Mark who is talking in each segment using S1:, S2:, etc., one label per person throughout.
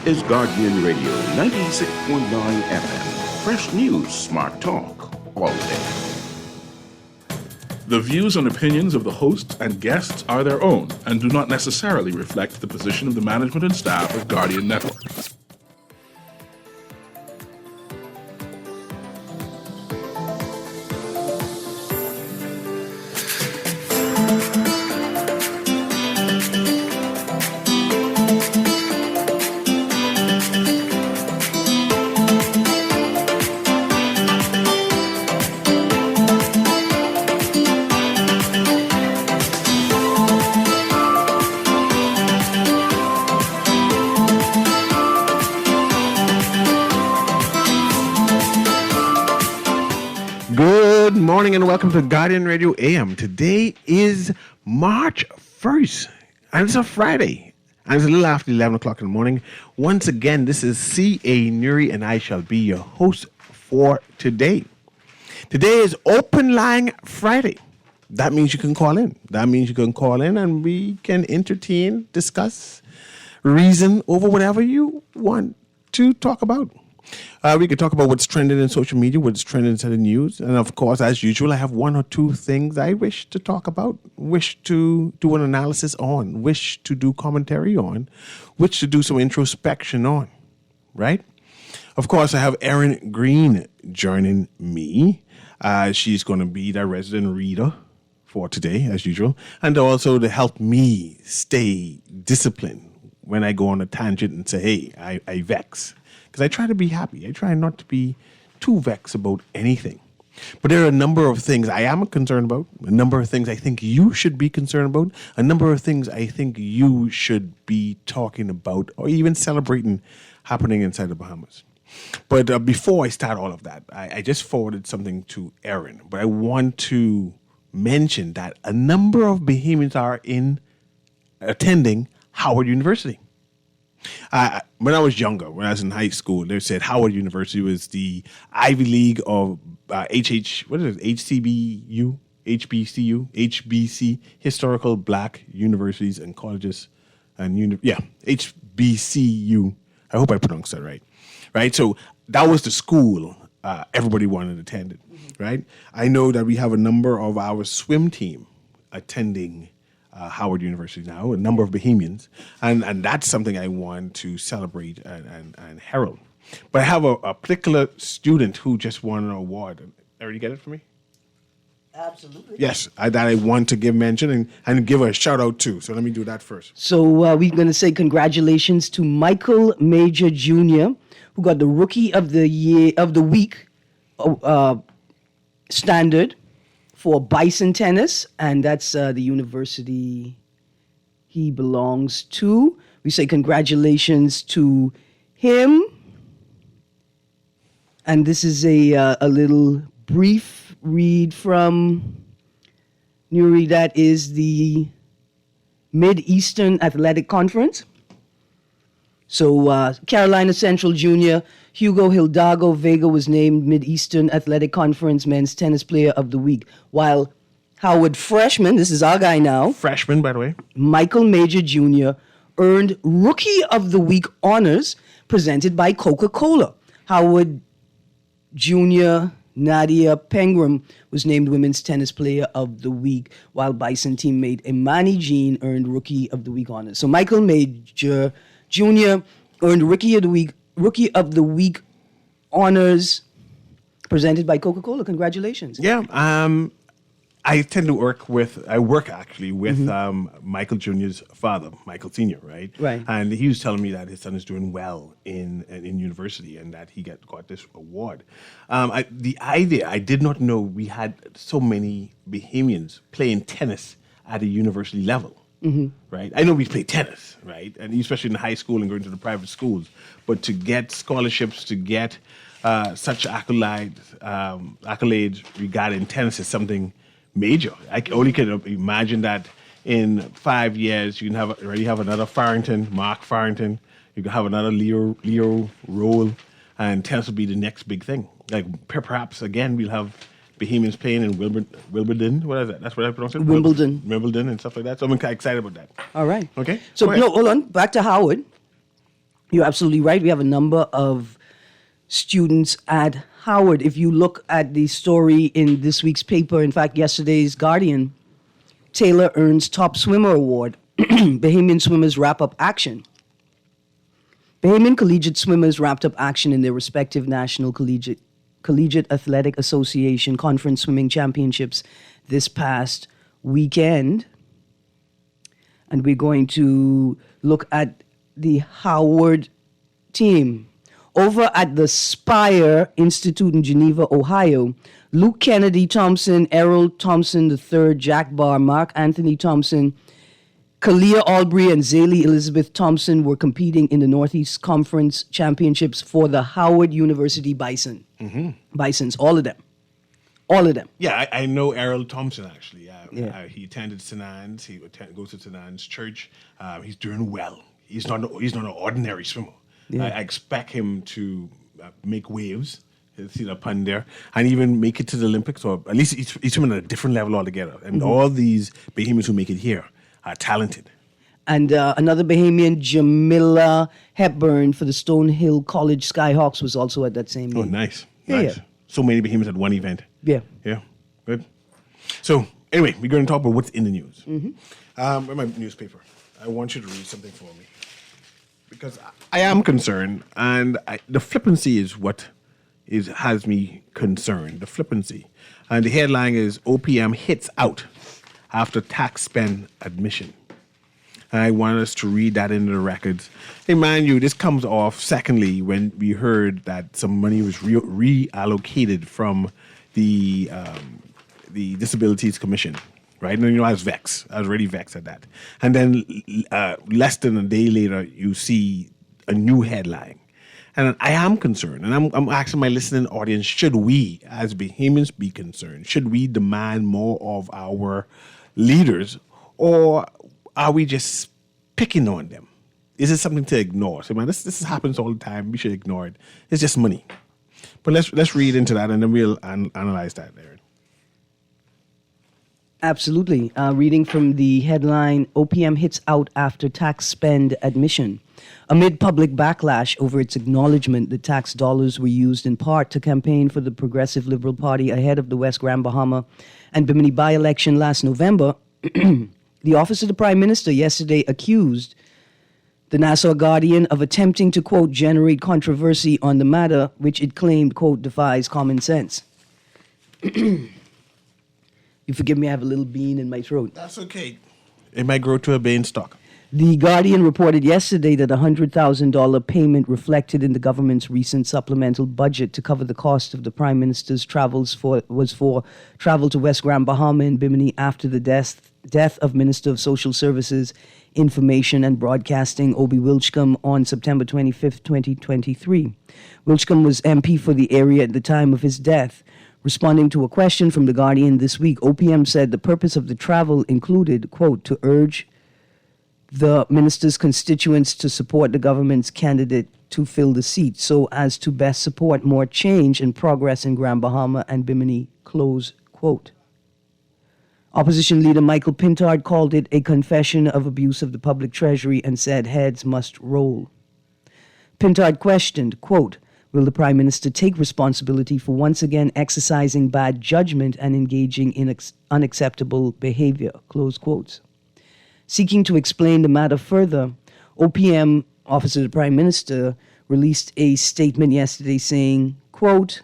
S1: is Guardian Radio 96.9 FM. Fresh news, smart talk, all day.
S2: The views and opinions of the hosts and guests are their own and do not necessarily reflect the position of the management and staff of Guardian Network.
S3: Good morning and welcome to Guardian Radio AM. Today is March 1st and it's a Friday and it's a little after 11 o'clock in the morning. Once again, this is C.A. Newry and I shall be your host for today. Today is Open Line Friday. That means you can call in. And we can entertain, discuss, reason over whatever you want to talk about. We could talk about what's trending in social media, what's trending in the news. And of course, as usual, I have one or two things I wish to talk about, wish to do an analysis on, wish to do commentary on, wish to do some introspection on, right? Of course, I have Erin Green joining me. She's going to be the resident reader for today, as usual, and also to help me stay disciplined when I go on a tangent and say, hey, I vex. Because I try to be happy. I try not to be too vexed about anything. But there are a number of things I am concerned about, a number of things I think you should be concerned about, a number of things I think you should be talking about or even celebrating happening inside the Bahamas. But before I start all of that, I just forwarded something to Erin. But I want to mention that a number of Bahamians are attending Howard University. When I was younger, when I was in high school, they said Howard University was the Ivy League of HCBU, HBC, Historical Black Universities and Colleges, and HBCU. I hope I pronounced that right. Right, so that was the school everybody wanted to attend, right? I know that we have a number of our swim team attending Howard University now, a number of Bahamians, and that's something I want to celebrate and herald. But I have a particular student who just won an award. Already get it for me?
S4: Absolutely.
S3: Yes, that I want to give mention and give a shout out to. So let me do that first.
S4: So we're going to say congratulations to Michael Major Jr., who got the Rookie of the Week standard for Bison Tennis, and that's the university he belongs to. We say congratulations to him. And this is a little brief read from Newry. That is the Mid-Eastern Athletic Conference. So Carolina Central Junior Hugo Hidalgo Vega was named Mid-Eastern Athletic Conference Men's Tennis Player of the Week, while Howard Freshman, this is our guy now.
S3: Freshman, by the way.
S4: Michael Major Jr. earned Rookie of the Week honors presented by Coca-Cola. Howard Jr. Nadia Pengram was named Women's Tennis Player of the Week, while Bison teammate Imani Jean earned Rookie of the Week honors. So Michael Major Jr. earned Rookie of the Week honors presented by Coca-Cola. Congratulations.
S3: Yeah, I tend to work with Michael Jr.'s father, Michael Sr., right?
S4: Right.
S3: And he was telling me that his son is doing well in university and that he got this award. The idea, I did not know we had so many Bahamians playing tennis at a university level. Mm-hmm. Right, I know we play tennis, right, and especially in high school and going to the private schools. But to get scholarships, to get such accolades regarding tennis is something major. I only can imagine that in 5 years you can already have another Mark Farrington. You can have another Leo Roll, and tennis will be the next big thing. Like perhaps again we'll have Bahamians playing in Wimbledon. What is that? That's what I pronounce it? Wimbledon and stuff like that. So I'm excited about that.
S4: All right.
S3: Okay.
S4: So no, hold on. Back to Howard. You're absolutely right. We have a number of students at Howard. If you look at the story in this week's paper, in fact, yesterday's Guardian, Taylor earns top swimmer award. Bahamian swimmers wrap up action. Bahamian collegiate swimmers wrapped up action in their respective National Collegiate Athletic Association Conference Swimming Championships this past weekend. And we're going to look at the Howard team. Over at the Spire Institute in Geneva, Ohio, Luke Kennedy Thompson, Errol Thompson III, Jack Barr, Mark Anthony Thompson, Kalia Albury, and Zaylee Elizabeth Thompson were competing in the Northeast Conference Championships for the Howard University Bison. Bisons, all of them. All of them.
S3: Yeah, I know Errol Thompson, actually.
S4: Yeah.
S3: He attended St. Anne's. He goes to St. Anne's Church. He's doing well. He's not an ordinary swimmer.
S4: Yeah.
S3: I expect him to make waves, see the pun there, and even make it to the Olympics, or at least he's swimming at a different level altogether. And all these Bahamians who make it here are talented.
S4: And another Bahamian, Jamila Hepburn, for the Stonehill College Skyhawks, was also at that same
S3: Oh,
S4: meet.
S3: nice.
S4: Yeah,
S3: Nice.
S4: yeah.
S3: So many Bahamians at one event.
S4: Yeah.
S3: Yeah, good. So, anyway, we're going to talk about what's in the news. In my newspaper, I want you to read something for me. Because I am concerned, and the flippancy is what has me concerned, the flippancy. And the headline is, OPM hits out after tax spend admission. And I want us to read that into the records. Hey, mind you, this comes off, secondly, when we heard that some money was reallocated from the Disabilities Commission, right? And I was vexed. I was really vexed at that. And then less than a day later, you see a new headline. And I am concerned, and I'm asking my listening audience, should we, as Bahamians, be concerned? Should we demand more of our leaders, or are we just picking on them? Is it something to ignore? So, man, this happens all the time. We should ignore it. It's just money. But let's read into that, and then we'll analyze that, Aaron.
S4: Absolutely. Reading from the headline, OPM hits out after tax spend admission. Amid public backlash over its acknowledgement that tax dollars were used in part to campaign for the Progressive Liberal Party ahead of the West Grand Bahama and Bimini by-election last November, the Office of the Prime Minister yesterday accused the Nassau Guardian of attempting to, quote, generate controversy on the matter, which it claimed, quote, defies common sense. You forgive me, I have a little bean in my throat.
S3: That's okay. It might grow to a beanstalk.
S4: The Guardian reported yesterday that a $100,000 payment reflected in the government's recent supplemental budget to cover the cost of the Prime Minister's travels was for travel to West Grand Bahama and Bimini after the death of Minister of Social Services, Information and Broadcasting Obi Wilchcombe on September 25th, 2023. Wilchcombe was MP for the area at the time of his death. Responding to a question from The Guardian this week, OPM said the purpose of the travel included, quote, to urge the minister's constituents to support the government's candidate to fill the seat so as to best support more change and progress in Grand Bahama and Bimini, close quote. Opposition leader Michael Pintard called it a confession of abuse of the public treasury and said heads must roll. Pintard questioned, quote, will the Prime Minister take responsibility for once again exercising bad judgment and engaging in unacceptable behavior, close quotes. Seeking to explain the matter further, OPM, Office of the Prime Minister, released a statement yesterday saying, quote,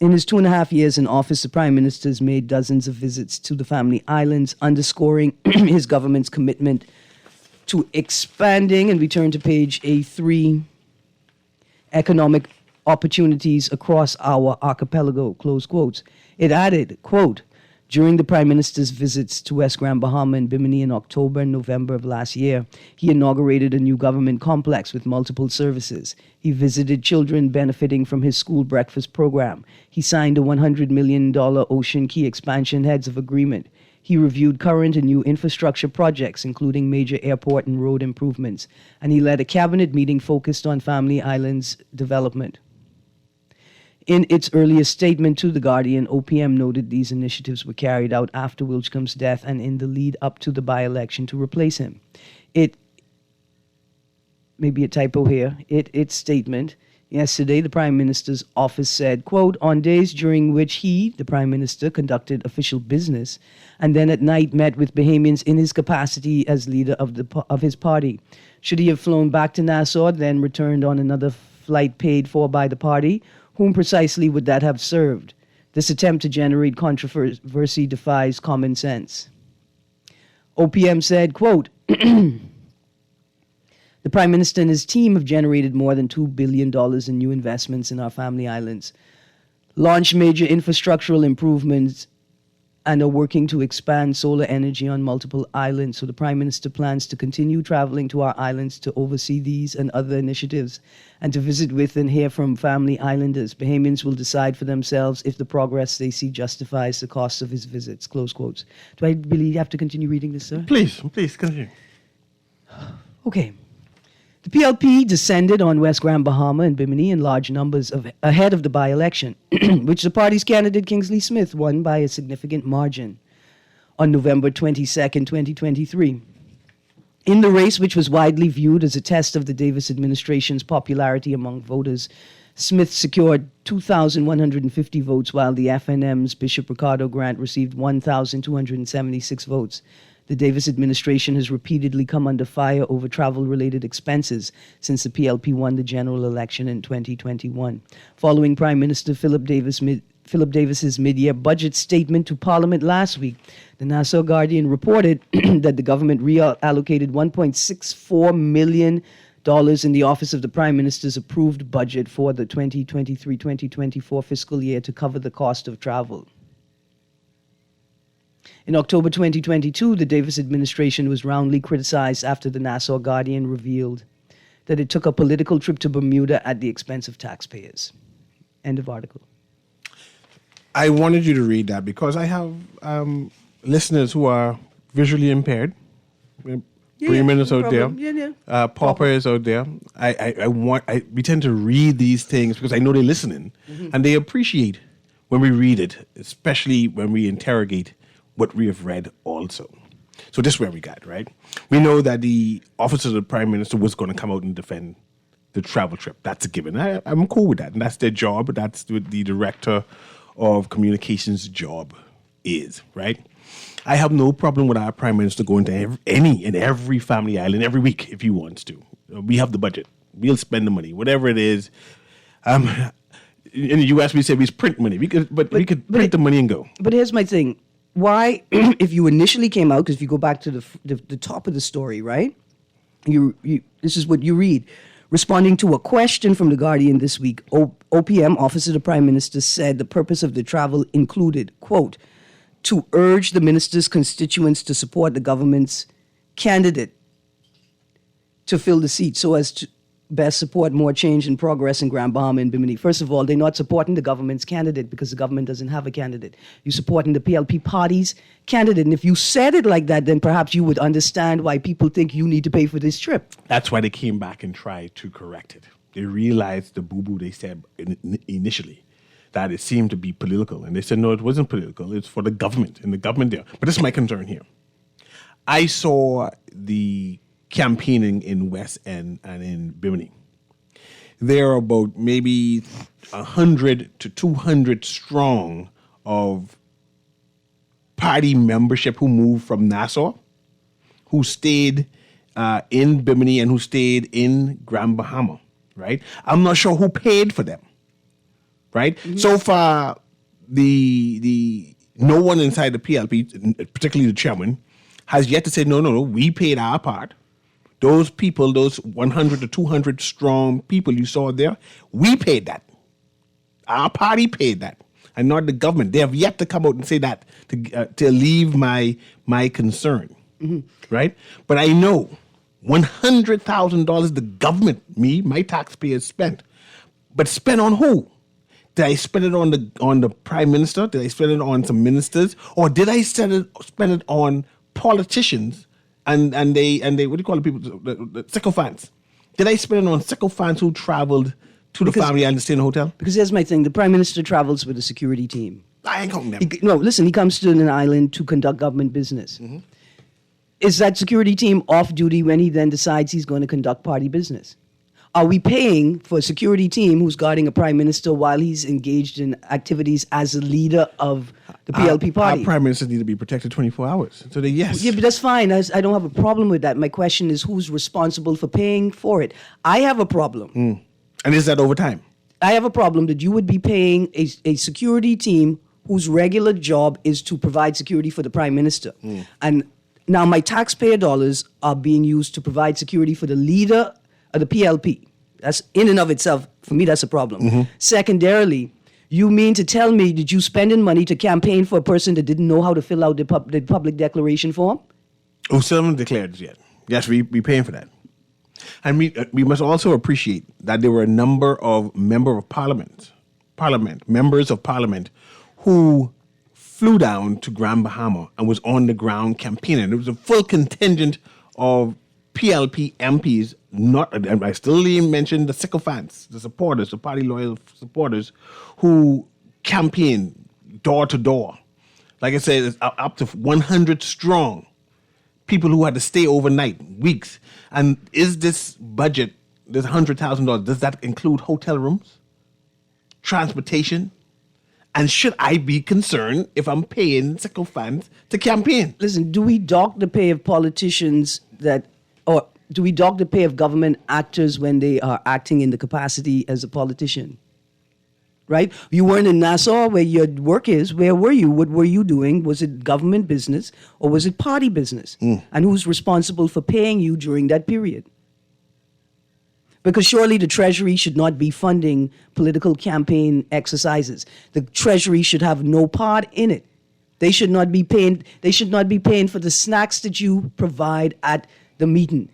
S4: in his 2.5 years in office, the Prime Minister has made dozens of visits to the Family Islands, underscoring his government's commitment to expanding, and we turn to page A3, economic opportunities across our archipelago, close quotes. It added, quote, during the Prime Minister's visits to West Grand Bahama and Bimini in October and November of last year, he inaugurated a new government complex with multiple services. He visited children benefiting from his school breakfast program. He signed a $100 million Ocean Key expansion heads of agreement. He reviewed current and new infrastructure projects, including major airport and road improvements. And he led a cabinet meeting focused on Family Islands development. In its earliest statement to The Guardian, OPM noted these initiatives were carried out after Wilchcombe's death and in the lead up to the by-election to replace him. It maybe a typo here, its statement. Yesterday, the Prime Minister's office said, quote, on days during which he, the Prime Minister, conducted official business and then at night met with Bahamians in his capacity as leader of his party. Should he have flown back to Nassau, then returned on another flight paid for by the party, whom precisely would that have served? This attempt to generate controversy defies common sense. OPM said, quote, the Prime Minister and his team have generated more than $2 billion in new investments in our family islands, launched major infrastructural improvements, and are working to expand solar energy on multiple islands. So the Prime Minister plans to continue traveling to our islands to oversee these and other initiatives and to visit with and hear from family islanders. Bahamians will decide for themselves if the progress they see justifies the cost of his visits, close quotes. Do I really have to continue reading this, sir?
S3: Please continue.
S4: Okay. The PLP descended on West Grand Bahama and Bimini in large numbers ahead of the by-election, which the party's candidate Kingsley Smith won by a significant margin on November 22nd, 2023. In the race, which was widely viewed as a test of the Davis administration's popularity among voters, Smith secured 2,150 votes, while the FNM's Bishop Ricardo Grant received 1,276 votes. The Davis administration has repeatedly come under fire over travel-related expenses since the PLP won the general election in 2021. Following Prime Minister Philip Davis's mid-year budget statement to Parliament last week, the Nassau Guardian reported that the government reallocated $1.64 million in the Office of the Prime Minister's approved budget for the 2023-2024 fiscal year to cover the cost of travel. In October 2022, the Davis administration was roundly criticized after the Nassau Guardian revealed that it took a political trip to Bermuda at the expense of taxpayers. End of article.
S3: I wanted you to read that because I have listeners who are visually impaired. Freeman is out there. Pauper is out there. We tend to read these things because I know they're listening and they appreciate when we read it, especially when we interrogate what we have read also. So this is where we got, right? We know that the Office of the Prime Minister was going to come out and defend the travel trip. That's a given. I'm cool with that. And that's their job. That's what the Director of Communications' job is, right? I have no problem with our Prime Minister going to every family island every week if he wants to. We have the budget. We'll spend the money, whatever it is. In the U.S., we say we print money. We could print the money and go.
S4: But here's my thing. Why, if you initially came out, because if you go back to the top of the story, right? This is what you read. Responding to a question from The Guardian this week, OPM, Office of the Prime Minister, said the purpose of the travel included, quote, to urge the minister's constituents to support the government's candidate to fill the seat so as to best support more change and progress in Grand Bahama and Bimini. First of all, they're not supporting the government's candidate because the government doesn't have a candidate. You're supporting the PLP party's candidate. And if you said it like that, then perhaps you would understand why people think you need to pay for this trip.
S3: That's why they came back and tried to correct it. They realized the boo-boo they said initially, that it seemed to be political. And they said, no, it wasn't political. It's for the government and the government there. But this is my concern here. I saw the campaigning in West End and in Bimini. There are about maybe 100 to 200 strong of party membership who moved from Nassau, who stayed in Bimini and who stayed in Grand Bahama, right? I'm not sure who paid for them, right? Mm-hmm. So far, the no one inside the PLP, particularly the chairman, has yet to say, no, we paid our part. Those people, those 100 to 200 strong people you saw there, we paid that. Our party paid that, and not the government. They have yet to come out and say that to alleviate my concern, right? But I know $100,000 the government, my taxpayers spent, but spent on who? Did I spend it on the Prime Minister? Did I spend it on some ministers, or did I spend it on politicians? And they what do you call the people, the sycophants? Did I spend it on sycophants who traveled to the family island to stay in a hotel?
S4: Because here's my thing. The Prime Minister travels with a security team.
S3: I ain't counting them.
S4: No, listen, he comes to an island to conduct government business. Mm-hmm. Is that security team off duty when he then decides he's going to conduct party business? Are we paying for a security team who's guarding a prime minister while he's engaged in activities as a leader of the PLP party?
S3: Our prime ministers need to be protected 24 hours. So yes.
S4: Yeah, but that's fine. I don't have a problem with that. My question is who's responsible for paying for it? I have a problem.
S3: And is that over time?
S4: I have a problem that you would be paying a security team whose regular job is to provide security for the prime minister. And now my taxpayer dollars are being used to provide security for the leader of the PLP. That's in and of itself, for me, that's a problem. Secondarily, you mean to tell me that you spending money to campaign for a person that didn't know how to fill out the public declaration form?
S3: Oh, still haven't declared yet. Yes, we paying for that. And we must also appreciate that there were a number of members of parliament who flew down to Grand Bahama and was on the ground campaigning. There was a full contingent of PLP MPs, and I still even mention the sycophants, the supporters, the party loyal supporters, who campaigned door to door. Like I said, it's up to 100 strong. People who had to stay overnight, weeks. And is this budget, this $100,000, does that include hotel rooms, transportation? And should I be concerned if I'm paying sycophants to campaign?
S4: Listen, do we dock the pay of politicians or do we dock the pay of government actors when they are acting in the capacity as a politician? Right? You weren't in Nassau where your work is. Where were you? What were you doing? Was it government business or was it party business? And who's responsible for paying you during that period? Because surely the Treasury should not be funding political campaign exercises. The Treasury should have no part in it. They should not be paying for the snacks that you provide at the meeting.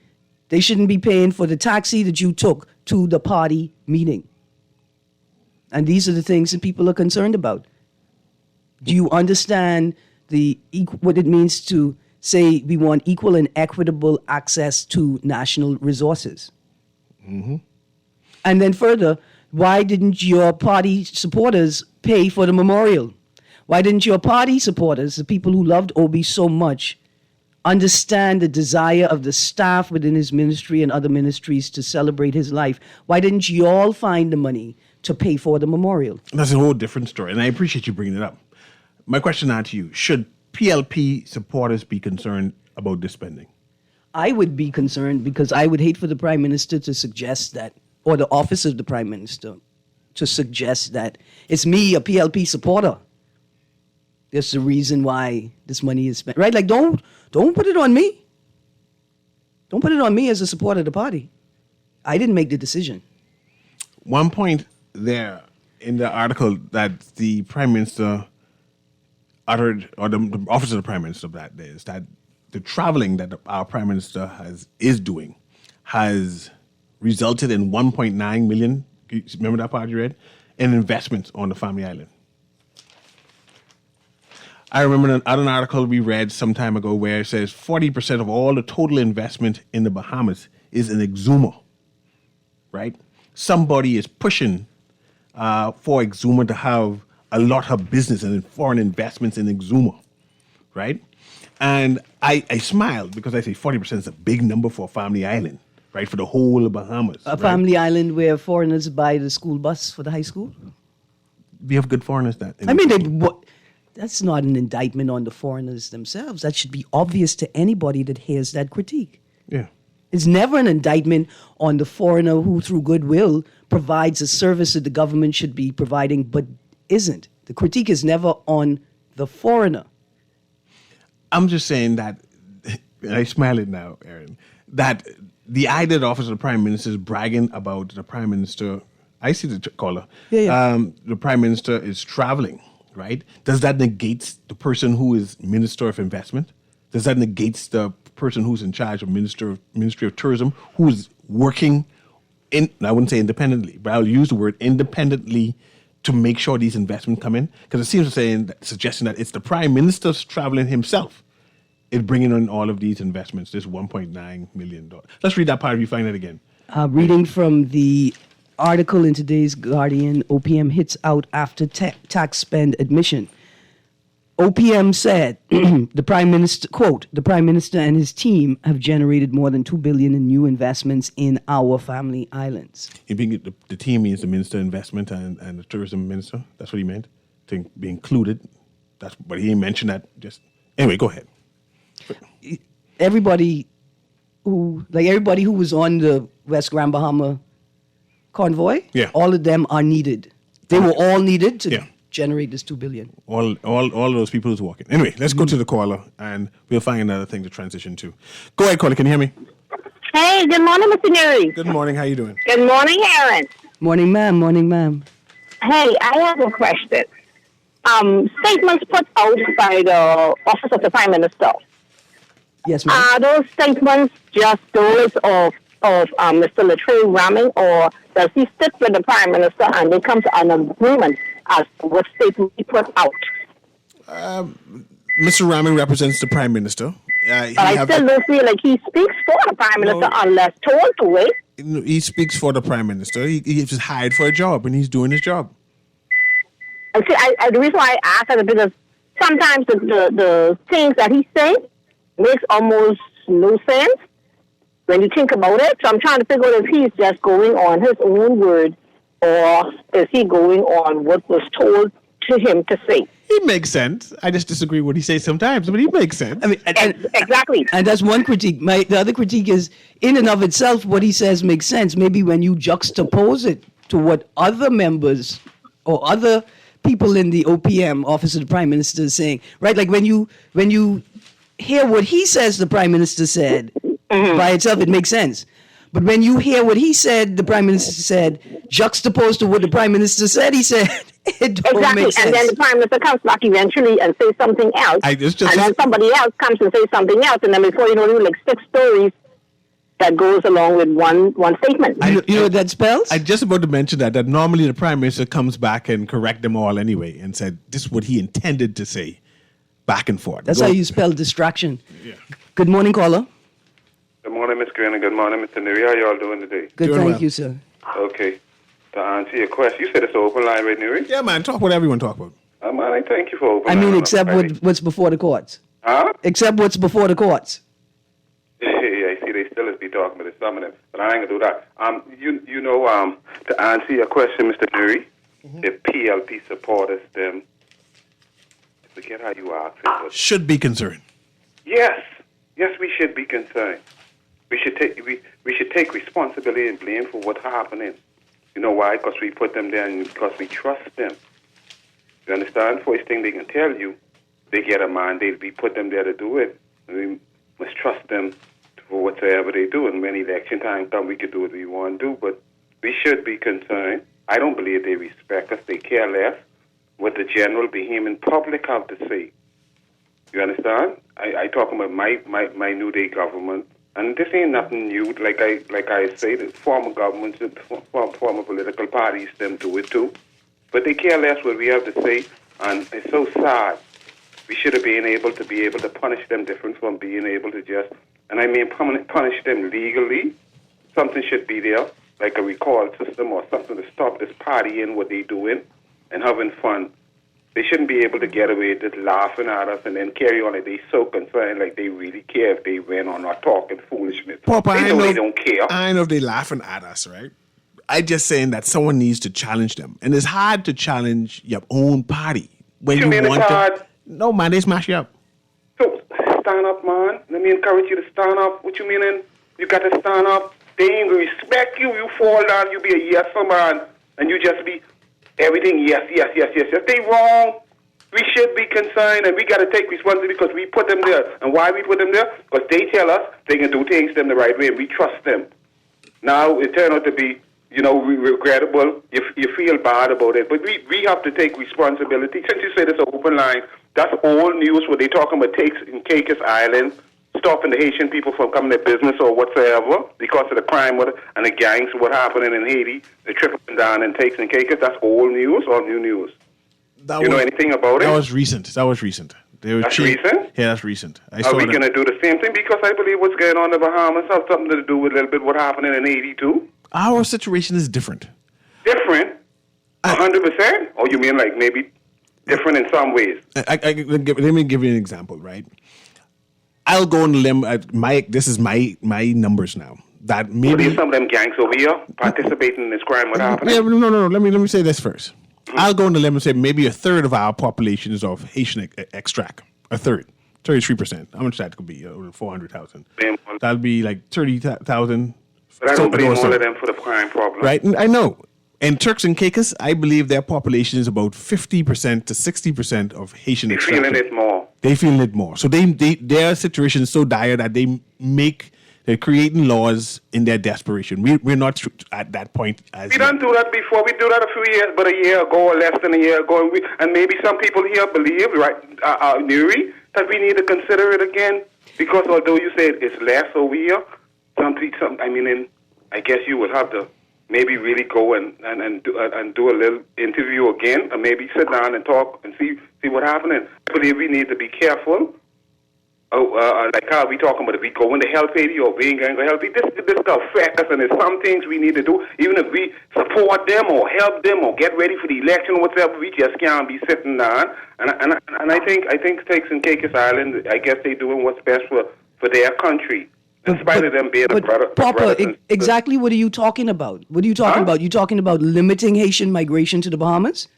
S4: They shouldn't be paying for the taxi that you took to the party meeting. And these are the things that people are concerned about. Do you understand what it means to say we want equal and equitable access to national resources? And then further, why didn't your party supporters pay for the memorial? Why didn't your party supporters, the people who loved Obi so much, understand the desire of the staff within his ministry and other ministries to celebrate his life? Why didn't you all find the money to pay for the memorial?
S3: That's a whole different story, and I appreciate you bringing it up. My question now to you, should PLP supporters be concerned about this spending?
S4: I would be concerned because I would hate for the Prime Minister to suggest that, or the office of the Prime Minister to suggest that it's me, a PLP supporter. That's the reason why this money is spent. Right? Like, don't put it on me. Don't put it on me as a supporter of the party. I didn't make the decision.
S3: One point there in the article that the Prime Minister uttered, or the office of the Prime Minister of that day, is that the traveling that our Prime Minister is doing has resulted in 1.9 million, remember that part you read, in investments on the Family Island. I remember an article we read some time ago where it says 40% of all the total investment in the Bahamas is in Exuma, right? Somebody is pushing for Exuma to have a lot of business and foreign investments in Exuma, right? And I smiled because I say 40% is a big number for a family island, right? For the whole of Bahamas.
S4: A family island where foreigners buy the school bus for the high school?
S3: We have good foreigners that.
S4: That's not an indictment on the foreigners themselves. That should be obvious to anybody that hears that critique.
S3: Yeah.
S4: It's never an indictment on the foreigner who, through goodwill, provides a service that the government should be providing, but isn't. The critique is never on the foreigner.
S3: I'm just saying that, I smile it now, Aaron, that the idea that the office of the Prime Minister is bragging about the Prime Minister, I see the caller, the Prime Minister is traveling, right? Does that negate the person who is Minister of Investment? Does that negate the person who's in charge of Ministry of Tourism, who is working I wouldn't say independently, but I'll use the word independently to make sure these investments come in? Because it seems suggesting that it's the Prime Minister's traveling himself is bringing in all of these investments, this $1.9 million. Let's read that part if you find it again.
S4: Reading from the article in today's Guardian, OPM hits out after tax spend admission. OPM said, the Prime Minister, quote, the Prime Minister and his team have generated more than $2 billion in new investments in our family islands.
S3: You think the team means the Minister of Investment and the Tourism Minister? That's what he meant? To be included? But he didn't mention that. Anyway, go ahead.
S4: Everybody who was on the West Grand Bahama convoy,
S3: Yeah.
S4: all of them are needed. They were all needed to
S3: Yeah.
S4: generate this $2 billion.
S3: All of those people who's walking. Anyway, let's go to the caller, and we'll find another thing to transition to. Go ahead, caller. Can you hear me?
S5: Hey, good morning, Mr. Newry.
S3: Good morning. How you doing?
S5: Good morning, Aaron.
S4: Morning, ma'am. Morning, ma'am.
S5: Hey, I have a question. Statements put out by the Office of the Prime Minister.
S4: Yes, ma'am.
S5: Are those statements just those of Mr. Latrell Ramming, or does he stick with the Prime Minister and they come to an agreement as to what statement he put out?
S3: Mr. Rami represents the Prime Minister.
S5: But I still don't feel like he speaks for the Prime Minister unless told to wait.
S3: He speaks for the Prime Minister. He's hired for a job, and he's doing his job.
S5: And see, the reason why I ask is because sometimes the things that he says makes almost no sense when you think about it. So I'm trying to figure out if he's just going on his own word or is he going on what was told to him to say.
S3: He makes sense. I just disagree with what he says sometimes, but he makes sense.
S4: I mean,
S5: Exactly.
S4: And that's one critique. The other critique is, in and of itself, what he says makes sense. Maybe when you juxtapose it to what other members or other people in the OPM, Office of the Prime Minister, is saying, right? Like when you hear what he says the Prime Minister said, by itself, it makes sense. But when you hear what he said, the Prime Minister said, juxtaposed to what the Prime Minister said, he said, it don't
S5: Exactly.
S4: make sense.
S5: And then the Prime Minister comes back eventually and says something else.
S3: And
S5: then somebody else comes and says something else. And then before you know, there are like 6 stories that goes along with one statement.
S4: You know what that spells?
S3: I just about to mention that normally the Prime Minister comes back and correct them all anyway and said, this is what he intended to say, back and forth.
S4: That's how you spell distraction.
S3: Yeah.
S4: Good morning, caller.
S6: Good morning, Ms. Green, and good morning, Mr. Newry. How y'all doing today?
S4: Good,
S3: Doing
S4: thank
S3: well.
S4: you, sir.
S6: Okay. To answer your question, you said it's an open line, right, Newry?
S3: Yeah, man, talk what everyone talk about.
S6: Man, I thank you for open
S4: I
S6: line.
S4: mean,
S6: on a
S4: except
S6: Friday.
S4: what's before the courts.
S6: Huh?
S4: Except what's before the courts.
S6: Yeah, I see they still be talking about some of them, but I ain't gonna do that. To answer your question, Mr. Newry, if PLP supporters them, I forget how you asked it, but
S3: Should be concerned.
S6: yes, we should be concerned. We should take responsibility and blame for what's happening. You know why? Because we put them there and because we trust them. You understand? First thing they can tell you, they get a mandate. We put them there to do it. And we must trust them for whatsoever they do. And when election time comes, we can do what we want to do. But we should be concerned. I don't believe they respect us. They care less what the general Bahamian public have to say. You understand? I talk about my New Day government. And this ain't nothing new. Like I say, the former governments, former political parties, them do it too. But they care less what we have to say, and it's so sad. We should have been able to punish them different from being able to just, and I mean punish them legally. Something should be there, like a recall system or something to stop this partying, what they doing, and having fun. They shouldn't be able to get away just laughing at us and then carry on like they so concerned, like they really care if they win or not talking foolishness.
S3: Papa,
S6: they know they don't care.
S3: I know they're laughing at us, right? I'm just saying that someone needs to challenge them. And it's hard to challenge your own party. When
S6: You mean it's hard?
S3: No, man, they smash you up.
S6: So, stand up, man. Let me encourage you to stand up. What you meaning? You got to stand up. They ain't gonna respect you. You fall down, you be a yes man. And you just be everything yes. They wrong. We should be concerned and we got to take responsibility because we put them there. And why we put them there? Because they tell us they can do things them the right way and we trust them. Now, it turned out to be, regrettable. You feel bad about it. But we have to take responsibility. Since you say this open line, that's old news what they talking about takes in Caicos Island, stopping the Haitian people from coming to business or whatsoever because of the crime and the gangs, what happening in Haiti, the trickling down and takes in Caicos. That's old news or new news? You know anything about it?
S3: That was recent.
S6: That's recent?
S3: Yeah, that's recent.
S6: Are we going to do the same thing? Because I believe what's going on in the Bahamas has something to do with a little bit what happening in Haiti too.
S3: Our situation is different.
S6: Different? 100%? Or you mean like maybe different in some ways.
S3: Let me give you an example, right? I'll go on the limb. This is my numbers now. That
S6: So
S3: maybe
S6: there's some of them gangs over here participating in this crime. What happened?
S3: yeah, no. Let me say this first. I'll go on the limb and say maybe a third of our population is of Haitian extract. A third, 33%. How much that could be? 400,000. That'll be like 30,000.
S6: But I don't blame all of them for the crime problem.
S3: Right, I know. And Turks and Caicos, I believe their population is about 50% to 60% of Haitian
S6: They're
S3: extract.
S6: feeling it more.
S3: They feel it more. So their situation is so dire that they're creating laws in their desperation. We're not at that point.
S6: We done do that before. We do that a year ago or less than a year ago. And maybe some people here believe, right, Newry, that we need to consider it again. Because although you said it's less over here, I guess you would have to maybe really go and do a little interview again, or maybe sit down and talk and see what happening. I believe we need to be careful. Like how we talking about if we go into help Haiti or we ain't going to help Haiti, this will affect us, and there's some things we need to do. Even if we support them or help them or get ready for the election or whatever, we just can't be sitting down. And I think Turks and Caicos Island, I guess they doing what's best for their country. In spite of them being a brother.
S4: Papa, exactly what are you talking about? What are you talking about? You talking about limiting Haitian migration to the Bahamas?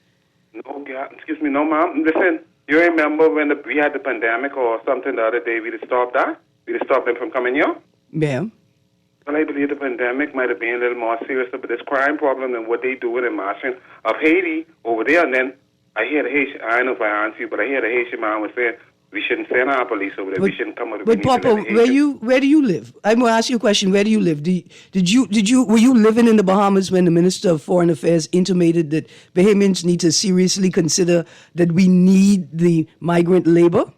S6: No, excuse me, no, ma'am. Listen, you remember when we had the pandemic or something the other day, we just stopped that? We just stopped them from coming here?
S4: Yeah.
S6: Well, I believe the pandemic might have been a little more serious about this crime problem than what they doing in marching of Haiti over there. And then I hear the Haitian, I don't know if I answer you, but I hear the Haitian man was saying, we shouldn't send our police over there. We shouldn't come over there.
S4: But Papa, where do you live? I'm going to ask you a question. Where do you live? Were you living in the Bahamas when the Minister of Foreign Affairs intimated that Bahamians need to seriously consider that we need the migrant labor?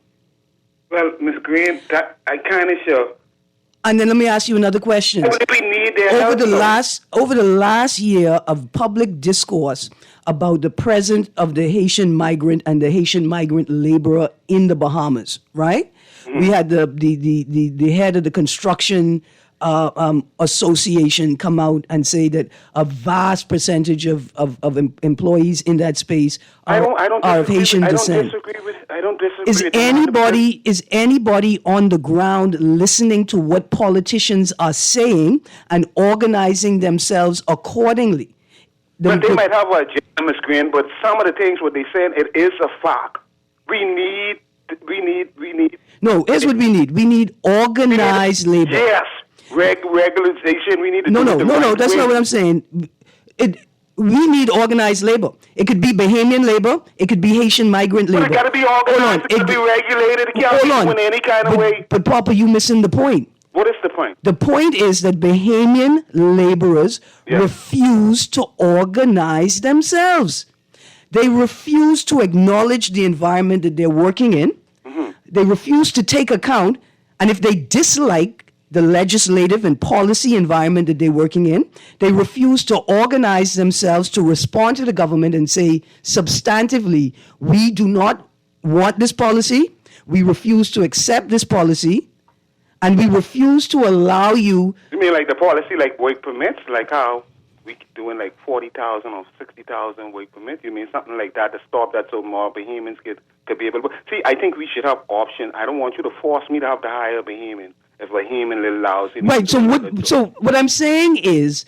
S6: Well, Ms. Green, that I kind of sure.
S4: And then let me ask you another question.
S6: We need their help,
S4: Over the last year of public discourse about the presence of the Haitian migrant and the Haitian migrant laborer in the Bahamas, right? Mm-hmm. We had the head of the construction association come out and say that a vast percentage of employees in that space are of Haitian descent.
S6: I don't disagree.
S4: Is anybody on the ground listening to what politicians are saying and organizing themselves accordingly?
S6: But they might have a agenda, Ms. Green, but some of the things what they saying, it is a fact. We need.
S4: No, here's what we need. We need organized labor.
S6: Yes, regularization. We need to
S4: No, that's
S6: way.
S4: not what I'm saying. We need organized labor. It could be Bahamian labor. It could be Haitian migrant labor.
S6: But it got to be organized. It got to be regulated. It can't be done in any kind of way.
S4: But Papa, you missing the point.
S6: What is the point?
S4: The point is that Bahamian laborers refuse to organize themselves. They refuse to acknowledge the environment that they're working in. Mm-hmm. They refuse to take account. And if they dislike the legislative and policy environment that they're working in, they refuse to organize themselves to respond to the government and say, substantively, we do not want this policy. We refuse to accept this policy. And we refuse to allow you...
S6: You mean like the policy, like work permits? Like how we doing like 40,000 or 60,000 work permits? You mean something like that to stop that so more Bahamians could be able to... See, I think we should have option. I don't want you to force me to have to hire a Bahamian if a Bahamian allows you.
S4: Right, so what I'm saying is,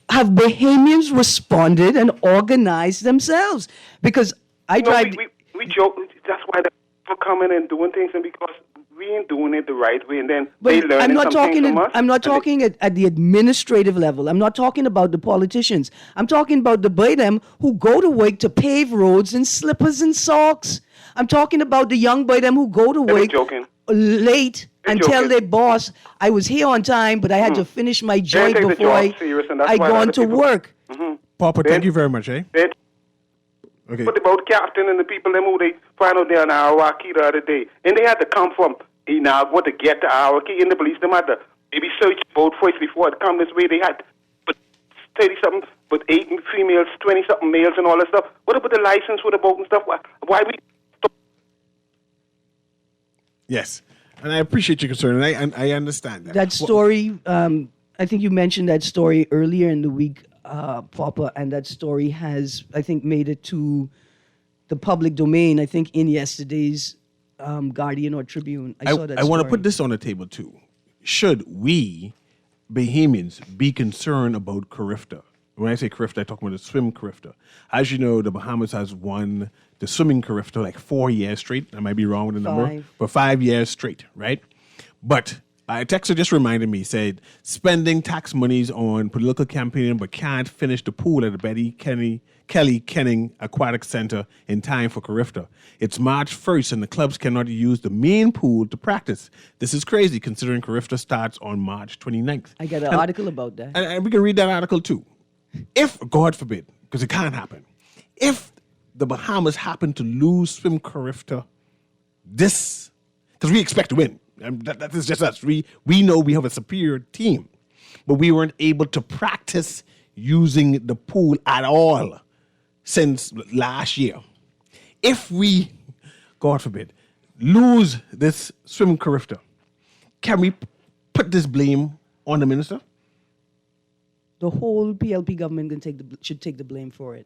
S4: have Bahamians responded and organized themselves? Because
S6: we joke. That's why they're coming and doing things, and because... we ain't doing it the right way, and then they learn something from us.
S4: I'm not talking at the administrative level. I'm not talking about the politicians. I'm talking about the boy them who go to work to pave roads in slippers and socks. I'm talking about the young boy them who go to work late and tell their boss, I was here on time, but I had to finish my joint before I gone to work.
S6: Mm-hmm.
S3: Papa, thank you very much, eh?
S6: Okay. But about Captain and the people them who they found out there in Iraqi the other day, and they had to come from Inagua to get to Iraqi, and the police them had to maybe search boat first before it come this way. They had but 30-something, but 8 females, 20-something males, and all that stuff. What about the license for the boat and stuff? Why we?
S3: Yes, and I appreciate your concern, and I understand that.
S4: That story, I think you mentioned that story earlier in the week. Papa, and that story has, I think, made it to the public domain, I think, in yesterday's Guardian or Tribune. I saw that
S3: I want to
S4: story.
S3: put this on the table too. Should we, Bahamians, be concerned about Carifta? When I say Carifta, I talk about the swim Carifta. As you know, the Bahamas has won the swimming Carifta like 4 years straight. I might be wrong with the number,
S4: 5.
S3: but 5 years straight, right? But a texter just reminded me, said, spending tax monies on political campaigning but can't finish the pool at the Kelly Kenning Aquatic Center in time for Carifta. It's March 1st and the clubs cannot use the main pool to practice. This is crazy considering Carifta starts on March 29th.
S4: I got an article about that.
S3: And we can read that article too. If, God forbid, because it can't happen, if the Bahamas happen to lose swim Carifta because we expect to win. That is just us. We know we have a superior team, but we weren't able to practice using the pool at all since last year. If we, God forbid, lose this swim Carifta, can we put this blame on the minister?
S4: The whole PLP government should take the blame for it.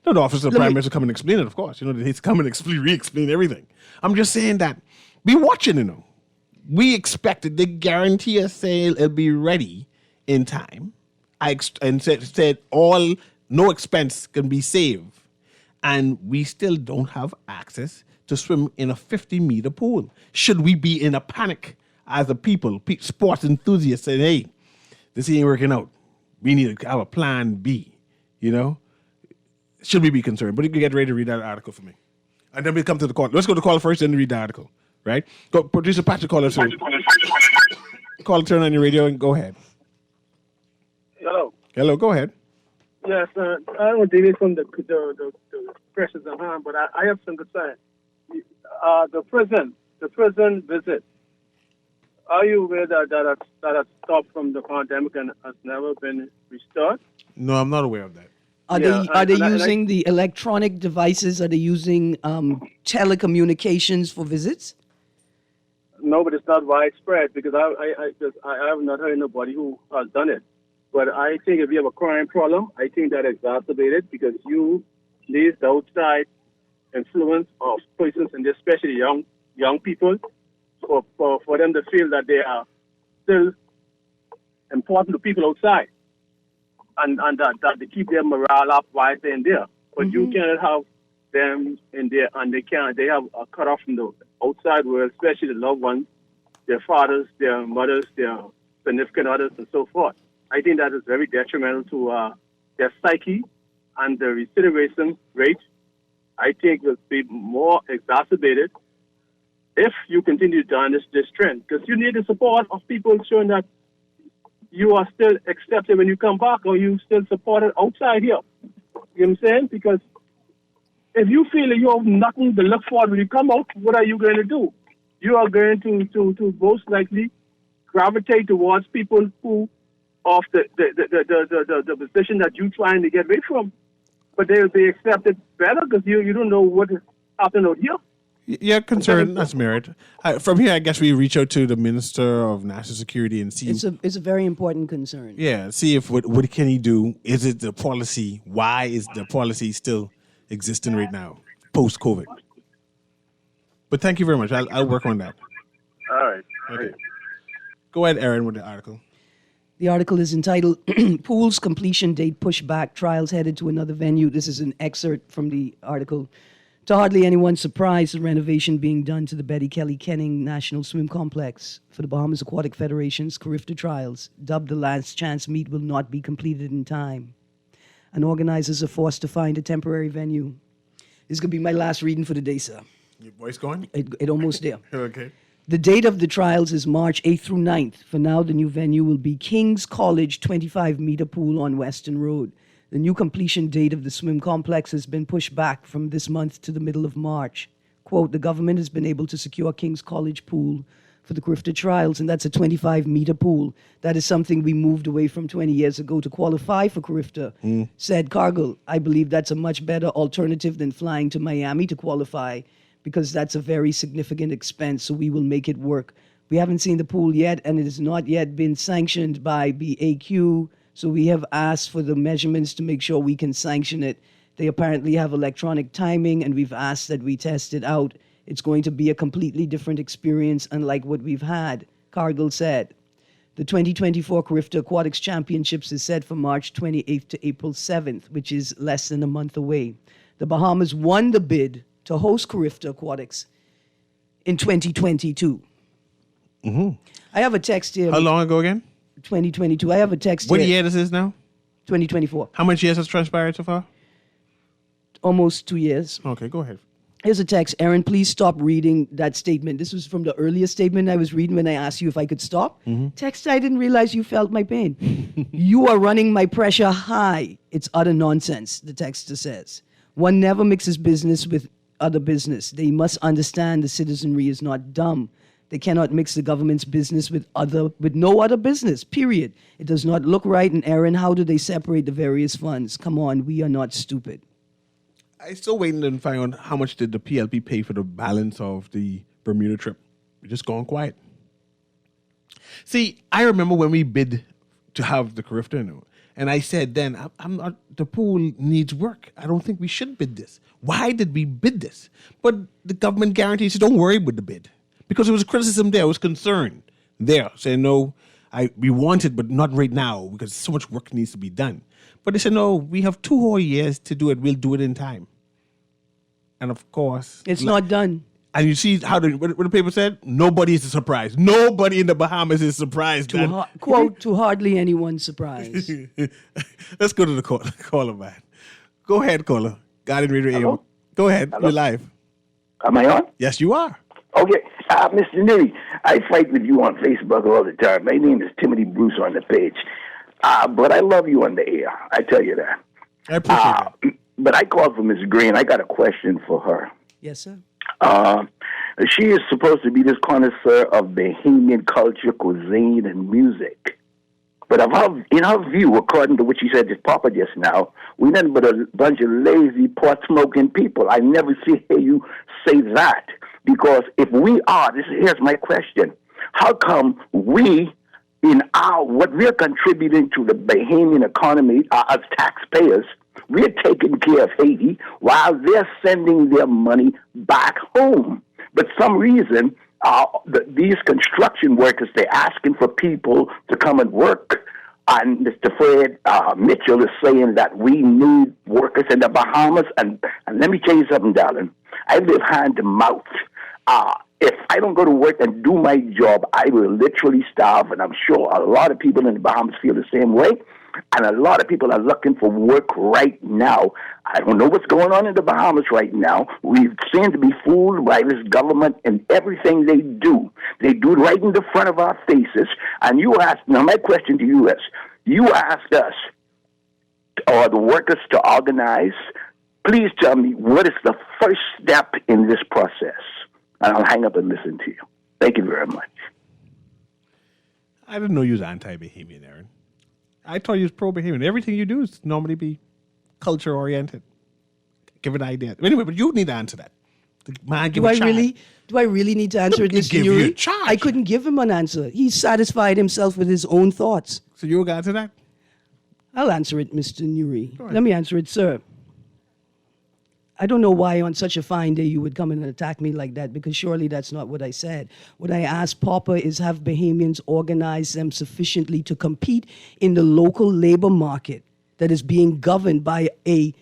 S3: No, the office of the prime minister come and explain it, of course. You know, he's come and re-explain everything. I'm just saying that we watching, you know. We expected, they guarantee us saying it'll be ready in time. And said no expense can be saved. And we still don't have access to swim in a 50-meter pool. Should we be in a panic as a people, sports enthusiasts, saying, hey, this ain't working out. We need to have a plan B, you know? Should we be concerned? But you can get ready to read that article for me. And then we come to the call. Let's go to the call first, then read the article, right? Go, Producer Patrick, call us. Call, turn on your radio, and go ahead.
S7: Hello.
S3: Hello, go ahead.
S7: Yes, I don't want to deviate from the pressures at hand, but I have some concern. The prison visit. Are you aware that has stopped from the pandemic and has never been restored?
S3: No, I'm not aware of that.
S4: Are they using the electronic devices? Are they using telecommunications for visits?
S7: No, but it's not widespread because I have not heard anybody who has done it. But I think if we have a crime problem, I think that exacerbated because you need the outside influence of persons, and especially young people, for them to feel that they are still important to people outside, and that they keep their morale up while they're in there. But you cannot have them in there, and they have a cut off from the outside world, especially the loved ones, their fathers, their mothers, their significant others, and so forth. I think that is very detrimental to their psyche, and the recidivism rate, I think, will be more exacerbated if you continue down this trend. Because you need the support of people showing that you are still accepted when you come back, or you still supported outside here. You know what I'm saying? Because if you feel that you have nothing to look for when you come out, what are you going to do? You are going to most likely gravitate towards people who of the position that you're trying to get away from. But they will be accepted better because you don't know what is happening out here.
S3: Yeah, concern, that's merit. From here, I guess we reach out to the Minister of National Security and see.
S4: It's a very important concern.
S3: Yeah, see if what can he do? Is it the policy? Why is the policy still existing right now, post-COVID? But thank you very much. I'll work on that.
S7: All right.
S3: Okay. Go ahead, Aaron, with the article.
S4: The article is entitled Pool's Completion Date Pushed Back, Trials Headed to Another Venue. This is an excerpt from the article. To hardly anyone's surprise, the renovation being done to the Betty Kelly Kenning National Swim Complex for the Bahamas Aquatic Federation's Carifta Trials, dubbed the Last Chance Meet, will not be completed in time. And organizers are forced to find a temporary venue. This is going to be my last reading for the day, sir.
S3: Your voice going?
S4: It almost there.
S3: Okay.
S4: The date of the trials is March 8th through 9th. For now, the new venue will be King's College 25-meter pool on Western Road. The new completion date of the swim complex has been pushed back from this month to the middle of March. Quote, the government has been able to secure King's College pool for the Carifta trials, and that's a 25-meter pool. That is something we moved away from 20 years ago to qualify for Carifta. Said Cargill, I believe that's a much better alternative than flying to Miami to qualify, because that's a very significant expense, so we will make it work. We haven't seen the pool yet, and it has not yet been sanctioned by BAQ, so we have asked for the measurements to make sure we can sanction it. They apparently have electronic timing, and we've asked that we test it out. It's going to be a completely different experience, unlike what we've had, Cargill said. The 2024 Carifta Aquatics Championships is set for March 28th to April 7th, which is less than a month away. The Bahamas won the bid to host Carifta Aquatics in 2022. I have a text here.
S3: How long ago again?
S4: 2022. I have a text
S3: What
S4: here.
S3: year this is now?
S4: 2024.
S3: How much years has transpired so far?
S4: Almost 2 years.
S3: Okay, go ahead.
S4: Here's a text. Aaron, please stop reading that statement. This was from the earlier statement I was reading when I asked you if I could stop. Text, I didn't realize you felt my pain. You are running my pressure high. It's utter nonsense, the texter says. One never mixes business with other business. They must understand the citizenry is not dumb. They cannot mix the government's business with no other business, period. It does not look right. And Aaron, how do they separate the various funds? Come on, we are not stupid.
S3: I'm still waiting to find out how much did the PLP pay for the balance of the Bermuda trip. We're just going quiet. See, I remember when we bid to have the Carifta, and I said then, I'm not, the pool needs work. I don't think we should bid this. Why did we bid this? But the government guarantees, don't worry with the bid. Because there was criticism there, I was concerned there, saying, no, we want it, but not right now, because so much work needs to be done. But they said, no, we have 2 whole years to do it. We'll do it in time. And of course...
S4: It's not done.
S3: And you see how what the paper said? Nobody is surprised. Nobody in the Bahamas is surprised.
S4: Quote, to hardly anyone's surprise.
S3: Let's go to the caller, man. Go ahead, caller. Guardian Radio AM. Go ahead.
S8: Hello?
S3: You're live.
S8: Am I on?
S3: Yes, you are.
S8: Okay. Mr. Newry, I fight with you on Facebook all the time. My name is Timothy Bruce on the page. But I love you on the air. I tell you that.
S3: I appreciate that.
S8: But I called for Miss Green. I got a question for her.
S4: Yes, sir.
S8: She is supposed to be this connoisseur of Bahamian culture, cuisine, and music. But in her view, according to what she said to Papa just now, we nothing but a bunch of lazy, pot-smoking people. I never hear you say that. Because if we are, here's my question. How come we, what we're contributing to the Bahamian economy as taxpayers, we're taking care of Haiti while they're sending their money back home? But some reason, these construction workers, they're asking for people to come and work. And Mr. Fred Mitchell is saying that we need workers in the Bahamas. And let me tell you something, darling. I live hand to mouth. If I don't go to work and do my job, I will literally starve. And I'm sure a lot of people in the Bahamas feel the same way. And a lot of people are looking for work right now. I don't know what's going on in the Bahamas right now. We seem to be fooled by this government and everything they do. They do it right in the front of our faces. And now my question to you is, you asked us, or the workers, to organize. Please tell me, what is the first step in this process? And I'll hang up and listen to you. Thank you very much.
S3: I didn't know you was anti-Bahamian, Aaron. I thought you was pro-Bahamian. Everything you do is normally be culture-oriented. Give an idea. Anyway, but you need to answer that. Man,
S4: Do I really need to answer it, Mr.
S3: give you
S4: Newry?
S3: a charge.
S4: I couldn't give him an answer. He satisfied himself with his own thoughts.
S3: So you'll go answer that?
S4: I'll answer it, Mr. Newry. Let me answer it, sir. I don't know why on such a fine day you would come in and attack me like that, because surely that's not what I said. What I asked Papa is, have Bahamians organized them sufficiently to compete in the local labor market that is being governed by an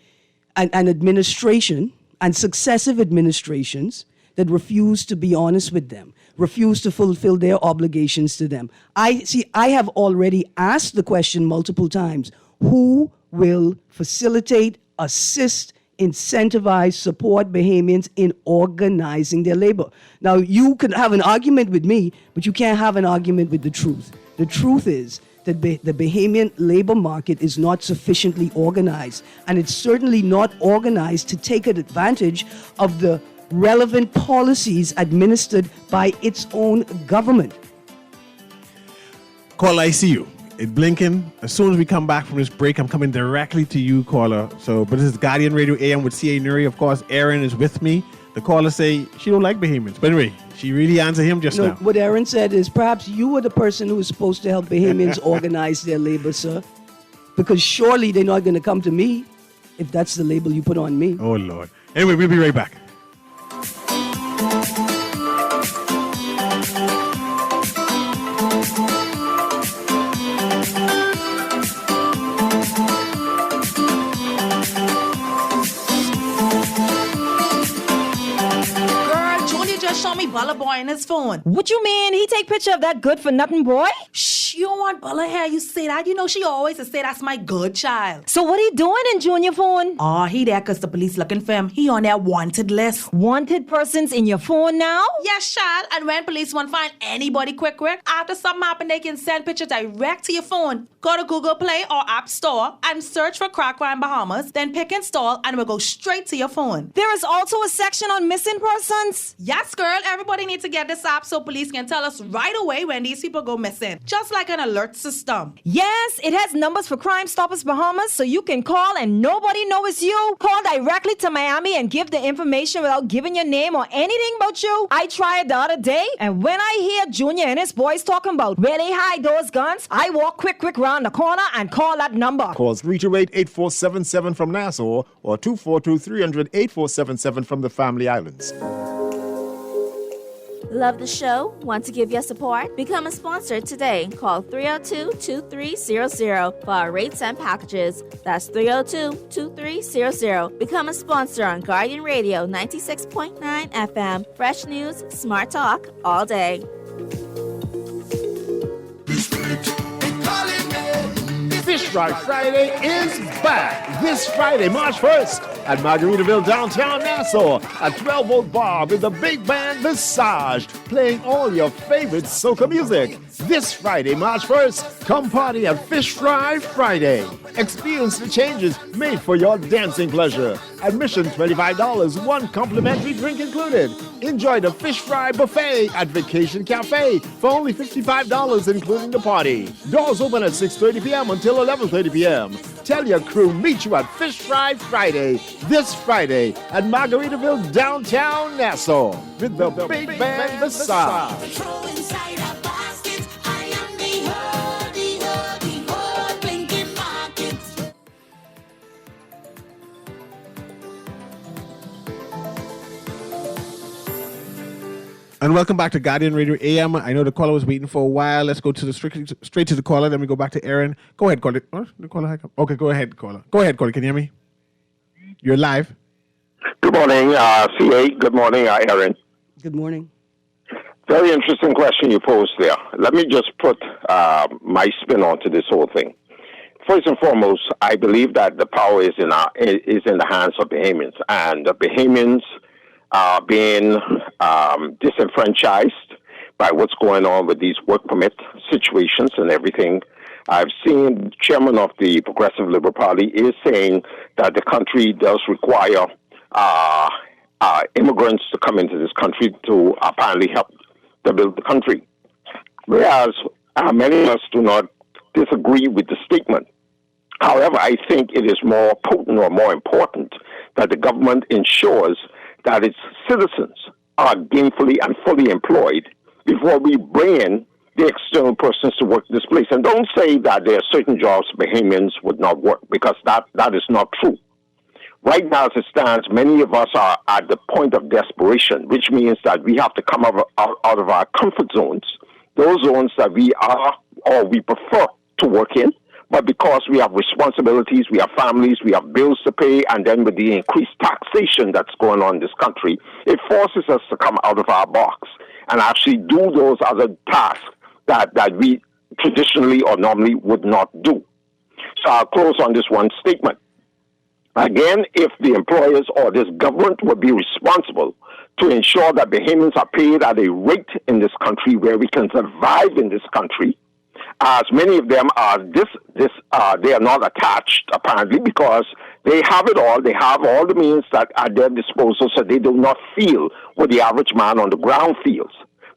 S4: administration and successive administrations that refuse to be honest with them, refuse to fulfill their obligations to them. I have already asked the question multiple times: who will facilitate, assist, incentivize, support Bahamians in organizing their labor? Now, you can have an argument with me, but you can't have an argument with the truth. The truth is that the Bahamian labor market is not sufficiently organized, and it's certainly not organized to take advantage of the relevant policies administered by its own government.
S3: Caller, I see you. It's blinking. As soon as we come back from this break, I'm coming directly to you, caller. But this is Guardian Radio AM with C.A. Newry. Of course, Aaron is with me. The caller say she don't like Bahamians. But anyway, she really answered him just now.
S4: What Aaron said is, perhaps you were the person who was supposed to help Bahamians organize their labor, sir. Because surely they're not going to come to me. if that's the label you put on me.
S3: Oh, Lord. Anyway, we'll be right back.
S9: Show me Bella Boy in his phone.
S10: What you mean? He take picture of that good for nothing boy?
S9: Shh, you don't want Bella here. You say that. You know she always say that's my good child.
S10: So what he doing in Junior phone?
S9: Oh, he there because the police looking for him. He on their wanted list.
S10: Wanted persons in your phone now?
S9: Yes, child. And when police want to find anybody quick, after something happen, they can send picture direct to your phone. Go to Google Play or App Store and search for Crack Crime Bahamas. Then pick install and it will go straight to your phone.
S10: There is also a section on missing persons?
S9: Yes, girl. Everybody needs to get this app so police can tell us right away when these people go missing. Just like an alert system.
S10: Yes, it has numbers for Crime Stoppers Bahamas, so you can call and nobody knows it's you. Call directly to Miami and give the information without giving your name or anything about you. I tried the other day, and when I hear Junior and his boys talking about where they hide those guns, I walk quick round the corner and call that number.
S11: Call 328-8477 from Nassau or 242-300-8477 from the Family Islands.
S12: Love the show? Want to give your support? Become a sponsor today. Call 302-2300 for our rates and packages. That's 302-2300. Become a sponsor on Guardian Radio 96.9 FM. Fresh news, smart talk, all day.
S11: Fish Fry Friday is back this Friday, March 1st at Margaritaville, downtown Nassau, at 12-volt bar with the big band Visage, playing all your favorite soca music. This Friday, March 1st, come party at Fish Fry Friday. Experience the changes made for your dancing pleasure. Admission $25, one complimentary drink included. Enjoy the Fish Fry Buffet at Vacation Cafe for only $55, including the party. Doors open at 6:30 p.m. until 11:30 p.m. Tell your crew meet you at Fish Fry Friday, this Friday at Margaritaville, downtown Nassau, with the big band Visage.
S3: And welcome back to Guardian Radio AM. I know the caller was waiting for a while. Let's go to the straight to the caller. Then we go back to Aaron. Go ahead, caller. Oh, the caller. Okay, go ahead, caller. Go ahead, caller. Can you hear me? You're live.
S8: Good morning, CA. Good morning, Aaron.
S4: Good morning.
S8: Very interesting question you posed there. Let me just put my spin onto this whole thing. First and foremost, I believe that the power is in the hands of Bahamians, and the Bahamians are being disenfranchised by what's going on with these work permit situations and everything. I've seen the chairman of the Progressive Liberal Party is saying that the country does require immigrants to come into this country to apparently help to build the country. Whereas many of us do not disagree with the statement. However, I think it is more potent or more important that the government ensures that its citizens are gainfully and fully employed before we bring in the external persons to work this place. And don't say that there are certain jobs Bahamians would not work, because that is not true. Right now, as it stands, many of us are at the point of desperation, which means that we have to come out of our comfort zones, those zones that we are or we prefer to work in. But because we have responsibilities, we have families, we have bills to pay, and then with the increased taxation that's going on in this country, it forces us to come out of our box and actually do those other tasks that we traditionally or normally would not do. So I'll close on this one statement. Again, if the employers or this government would be responsible to ensure that Bahamians are paid at a rate in this country where we can survive in this country, as many of them are they are not attached, apparently, because they have it all. They have all the means that are at their disposal, so they do not feel what the average man on the ground feels.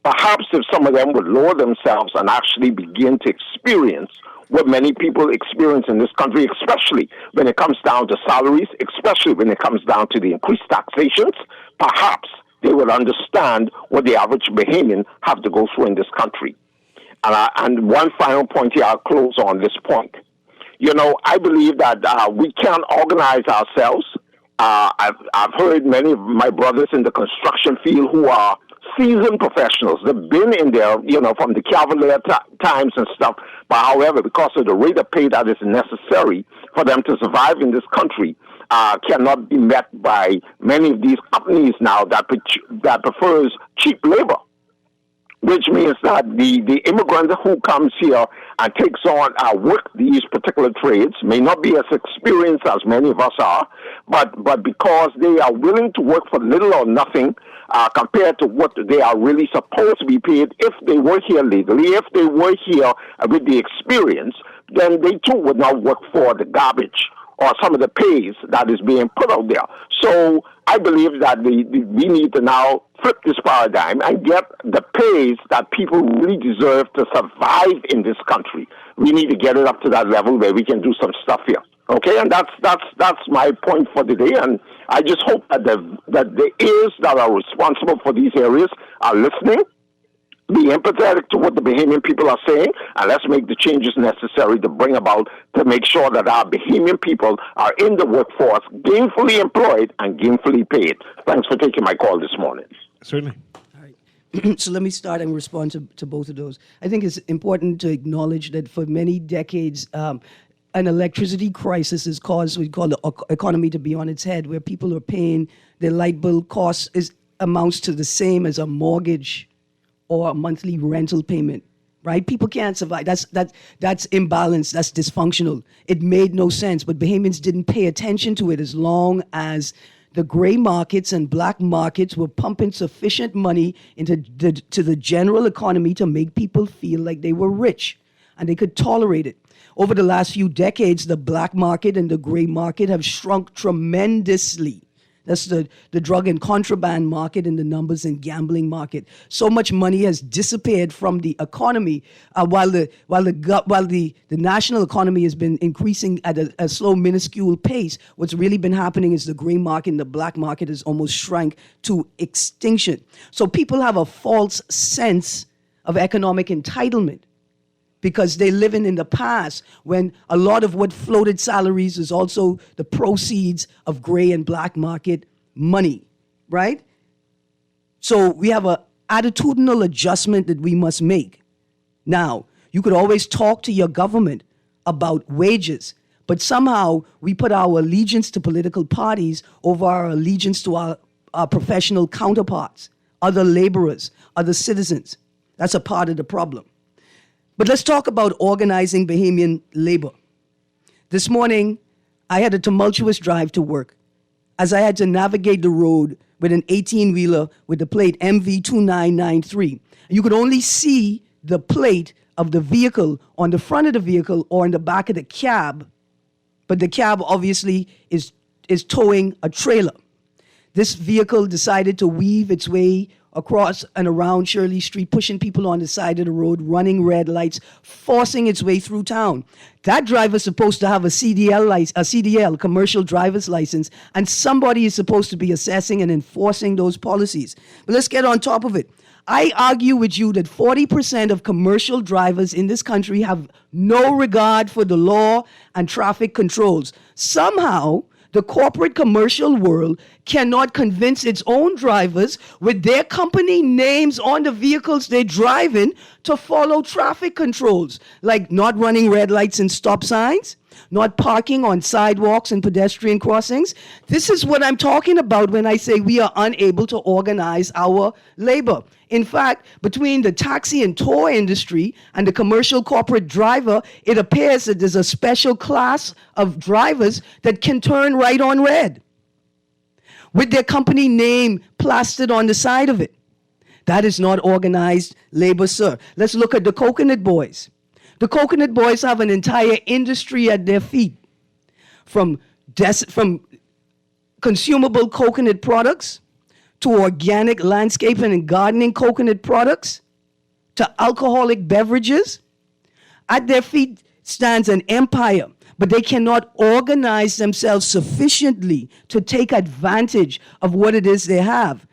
S8: Perhaps if some of them would lower themselves and actually begin to experience what many people experience in this country, especially when it comes down to salaries, especially when it comes down to the increased taxations, perhaps they would understand what the average Bahamian have to go through in this country. And one final point here, I'll close on this point.
S13: I believe that we can organize ourselves. I've heard many of my brothers in the construction field who are seasoned professionals. They've been in there, from the Cavalier times and stuff. But however, because of the rate of pay that is necessary for them to survive in this country, cannot be met by many of these companies now that prefers cheap labor. Which means that the immigrant who comes here and takes on work these particular trades may not be as experienced as many of us are, but because they are willing to work for little or nothing compared to what they are really supposed to be paid if they were here legally, if they were here with the experience, then they too would not work for the garbage or some of the pays that is being put out there. So I believe that we need to now flip this paradigm and get the pays that people really deserve to survive in this country. We need to get it up to that level where we can do some stuff here. Okay, and that's my point for today. And I just hope that the ears that are responsible for these areas are listening, be empathetic to what the Bahamian people are saying, and let's make the changes necessary to bring about to make sure that our Bahamian people are in the workforce, gainfully employed and gainfully paid. Thanks for taking my call this morning.
S3: Certainly.
S4: So let me start and respond to both of those. I think it's important to acknowledge that for many decades, an electricity crisis has caused what we call the economy to be on its head, where people are paying their light bill costs amounts to the same as a mortgage or a monthly rental payment, right? People can't survive. That's imbalanced. That's dysfunctional. It made no sense, but Bahamians didn't pay attention to it as long as the gray markets and black markets were pumping sufficient money into the general economy to make people feel like they were rich and they could tolerate it. Over the last few decades, the black market and the gray market have shrunk tremendously. That's the drug and contraband market and the numbers and gambling market. So much money has disappeared from the economy, while the national economy has been increasing at a slow, minuscule pace. What's really been happening is the gray market and the black market has almost shrank to extinction. So people have a false sense of economic entitlement, because they living in the past when a lot of what floated salaries is also the proceeds of gray and black market money, right? So we have a attitudinal adjustment that we must make. Now, you could always talk to your government about wages, but somehow we put our allegiance to political parties over our allegiance to our professional counterparts, other laborers, other citizens. That's a part of the problem. But let's talk about organizing Bahamian labor. This morning, I had a tumultuous drive to work as I had to navigate the road with an 18-wheeler with the plate MV2993. You could only see the plate of the vehicle on the front of the vehicle or in the back of the cab, but the cab obviously is towing a trailer. This vehicle decided to weave its way across and around Shirley Street, pushing people on the side of the road, running red lights, forcing its way through town. That driver's supposed to have a CDL, commercial driver's license, and somebody is supposed to be assessing and enforcing those policies. But let's get on top of it. I argue with you that 40% of commercial drivers in this country have no regard for the law and traffic controls. Somehow, the corporate commercial world cannot convince its own drivers with their company names on the vehicles they drive in to follow traffic controls, like not running red lights and stop signs, not parking on sidewalks and pedestrian crossings. This is what I'm talking about when I say we are unable to organize our labor. In fact, between the taxi and tour industry and the commercial corporate driver, it appears that there's a special class of drivers that can turn right on red with their company name plastered on the side of it. That is not organized labor, sir. Let's look at the Coconut Boys. The Coconut Boys have an entire industry at their feet, from consumable coconut products to organic landscaping and gardening coconut products to alcoholic beverages. At their feet stands an empire, but they cannot organize themselves sufficiently to take advantage of what it is they have.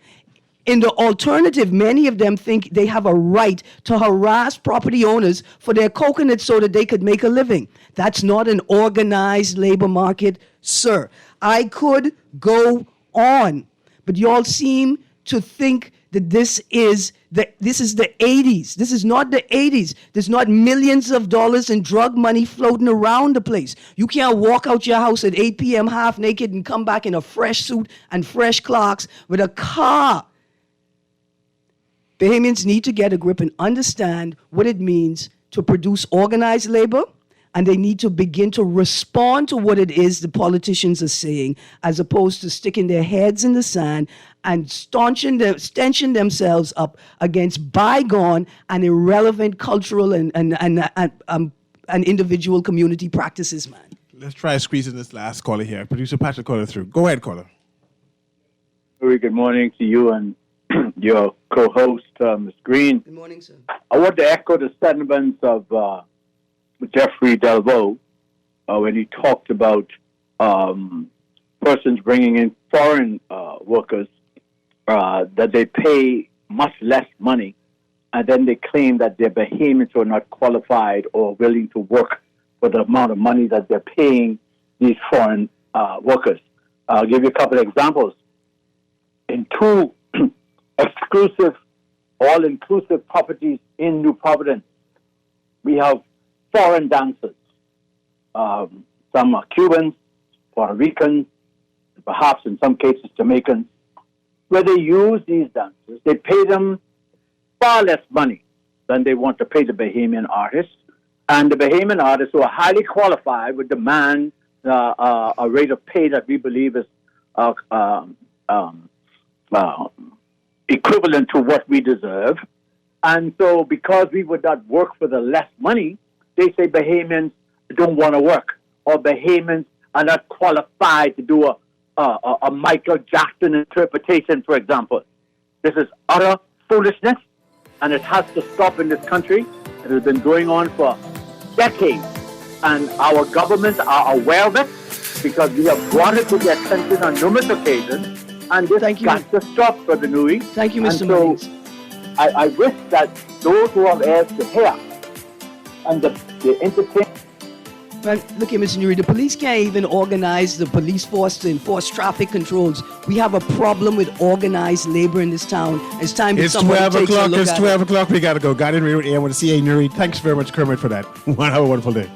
S4: In the alternative, many of them think they have a right to harass property owners for their coconuts so that they could make a living. That's not an organized labor market, sir. I could go on, but y'all seem to think that this is the 80s. This is not the 80s. There's not millions of dollars in drug money floating around the place. You can't walk out your house at 8 p.m. half naked and come back in a fresh suit and fresh clocks with a car. Bahamians need to get a grip and understand what it means to produce organized labor, and they need to begin to respond to what it is the politicians are saying, as opposed to sticking their heads in the sand and stenching themselves up against bygone and irrelevant cultural and individual community practices, man.
S3: Let's try to squeeze in this last caller here. Producer Patrick, caller through. Go ahead, caller.
S7: Very good morning to you and your co-host, Ms. Green.
S4: Good morning, sir.
S7: I want to echo the sentiments of Jeffrey Delvaux when he talked about persons bringing in foreign workers that they pay much less money, and then they claim that their Bahamians are not qualified or willing to work for the amount of money that they're paying these foreign workers. I'll give you a couple of examples. In two exclusive, all-inclusive properties in New Providence, we have foreign dancers. Some are Cubans, Puerto Ricans, perhaps in some cases Jamaicans, where they use these dancers. They pay them far less money than they want to pay the Bahamian artists. And the Bahamian artists, who are highly qualified, would demand a rate of pay that we believe is equivalent to what we deserve. And so because we would not work for the less money, they say Bahamians don't want to work, or Bahamians are not qualified to do a Michael Jackson interpretation, for example. This is utter foolishness, and it has to stop in this country. It has been going on for decades, and our governments are aware of it because we have brought it to their attention on numerous occasions, and this got to stop, Brother Newry.
S4: Thank you, Mr.
S7: And so I wish that those who have ears to hear and the entertain.
S4: But look here, Mr. Newry, the police can't even organize the police force to enforce traffic controls. We have a problem with organized labor in this town. It's time that somebody takes a look at it.
S3: It's 12 o'clock. We got to go. Guardian Radio AM with CA Newry. Thanks very much, Kermit, for that. Have a wonderful day.